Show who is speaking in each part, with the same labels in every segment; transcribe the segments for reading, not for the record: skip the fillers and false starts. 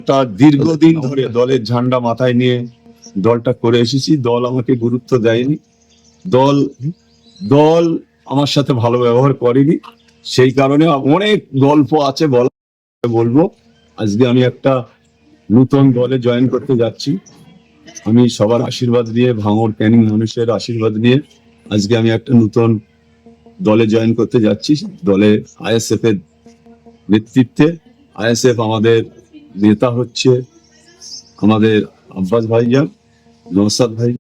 Speaker 1: দলটা দীর্ঘদিন ধরে দলের ঝান্ডা মাথায় নিয়ে দলটা করে এসেছি। দল আমাকে গুরুত্ব দেয়নি, দল দল আমার সাথে ভালো ব্যবহার করেনি। সেই কারণে অনেক গল্প আছে বলবো। আজকে আমি একটা নতুন দলে জয়েন করতে যাচ্ছি। আমি সবার আশীর্বাদ নিয়ে, ভাঙড় ক্যানিং মানুষের আশীর্বাদ নিয়ে আজকে আমি একটা নতুন দলে জয়েন করতে যাচ্ছি। দলে আইএসএফ এর নেতৃত্বে। আইএসএফ আমাদের নেতা হচ্ছে আমাদের আব্বাস ভাইজান, নওশাদ ভাই।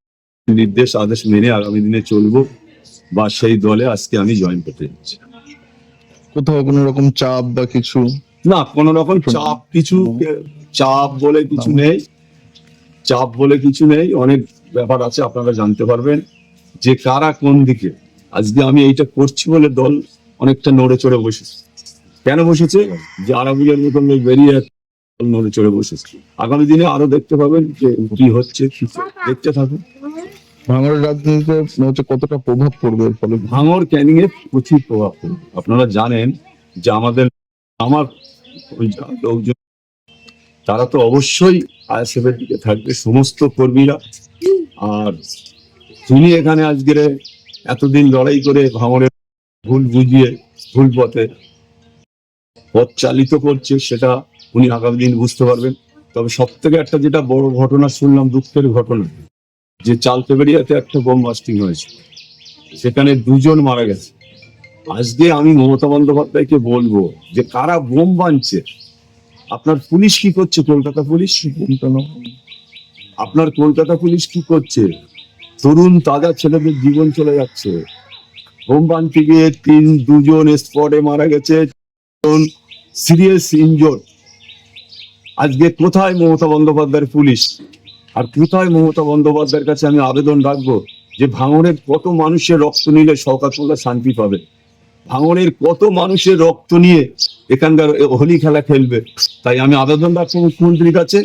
Speaker 1: নির্দেশ আদেশ মেনে আগামী দিনে চলবো, বা সেই দলে আজকে আমি জয়েন করতে যাচ্ছি।
Speaker 2: কোথাও কোনো রকম চাপ বা কিছু?
Speaker 1: না, কোনো রকম চাপ বলে কিছু নেই। চাপ বলে কিছু নেই। অনেক ব্যাপার আছে, আপনারা জানতে পারবেন যে কারা কোন দিকে। আজকে আমি এইটা করছি বলে দল অনেকটা নড়ে চড়ে বসেছে। কেন বসেছে? যে আরাবুলের মতন লোক বেরিয়ে দল নড়ে চড়ে বসেছে। আগামী দিনে আরো দেখতে পাবেন যে কি হচ্ছে, দেখতে থাকুন।
Speaker 2: ভাঙড়ের রাজনীতিতে কতটা প্রভাব পড়বে এর ফলে?
Speaker 1: ভাঙড় ক্যানিং এর প্রচুর প্রভাব পড়বে। আপনারা জানেন যে আমার ওই লোকজন তারা তো অবশ্যই আইএসএফ এর দিকে থাকবে, সমস্ত কর্মীরা। আর তিনি এখানে আজকের এতদিন লড়াই করে ভাঙড়ের ভুল বুঝিয়ে ভুল পথে পথ চালিত করছে, সেটা উনি আগামী দিন বুঝতে পারবেন। তবে সব থেকে একটা যেটা বড় ঘটনা শুনলাম, দুঃখের ঘটনা, যে চালতেবেড়িয়াতে একটা বোম বাস্টিং হয়েছে, সেখানে 2 জন মারা গেছে। আজকে আমি মমতা বন্দ্যোপাধ্যায়কে বলবো যে কারা বোম বানছে। আপনার পুলিশ কি করছে? কলকাতা পুলিশ, আপনার কলকাতা পুলিশ কি করছে? তরুণ তাজা ছেলেদের জীবন চলে যাচ্ছে। বোম বানতে গিয়ে 2 জন স্পটে মারা গেছে, সিরিয়াস ইনজোর্ড। আজকে কোথায় মমতা বন্দ্যোপাধ্যায়ের পুলিশ? আর কোথায় মমতা বন্দ্যোপাধ্যায়ের কাছে আমি আবেদন রাখবো যে ভাঙড়ের কত মানুষের রক্ত নিলে শওকত মোল্লা শান্তি পাবে? ভাঙড়ের কত মানুষের রক্ত নিয়ে এখানকার হোলি খেলা খেলবে? তাই আমি আবেদন রাখবো মুখ্যমন্ত্রীর কাছে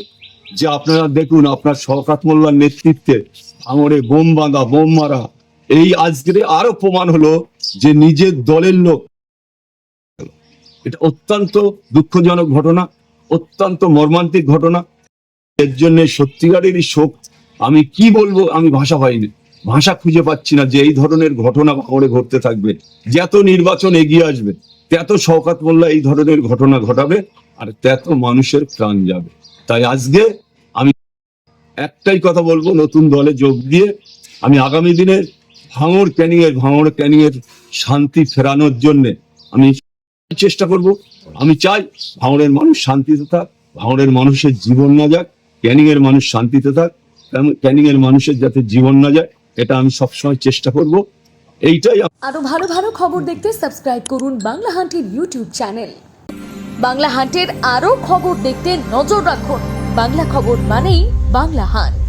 Speaker 1: যে আপনারা দেখুন, আপনার শওকত মোল্লার নেতৃত্বে ভাঙড়ে বোম বাঁধা, বোম মারা, এই আজকে আরো প্রমাণ হলো যে নিজের দলের লোক। এটা অত্যন্ত দুঃখজনক ঘটনা, অত্যন্ত মর্মান্তিক ঘটনা। এর জন্য সত্যিকারেরই শোক। আমি কি বলবো, আমি ভাষা পাইনি, ভাষা খুঁজে পাচ্ছি না যে এই ধরনের ঘটনা ভাঙড়ে ঘটতে থাকবে। যত নির্বাচন এগিয়ে আসবে তত শওকত মোল্লা এই ধরনের ঘটনা ঘটাবে, আর তত মানুষের প্রাণ যাবে। তাই আজকে আমি একটাই কথা বলবো, নতুন দলে যোগ দিয়ে আমি আগামী দিনে ভাঙড় ক্যানিং এর শান্তি ফেরানোর জন্য আমি চেষ্টা করব। আমি চাই ভাঙড়ের মানুষ শান্তিতে থাক, ভাঙড়ের মানুষের জীবন না যাক, ক্যানিং এর মানুষ শান্তিতে থাক, ক্যানিং এর মানুষের যাতে জীবন না যায়, এটা আমি সবসময় চেষ্টা করব। এইটাই।
Speaker 3: আরো ভালো ভালো খবর দেখতে সাবস্ক্রাইব করুন বাংলা হান্টের ইউটিউব চ্যানেল। বাংলা হান্টের আরো খবর দেখতে নজর রাখুন। বাংলা খবর মানেই বাংলা হান্ট।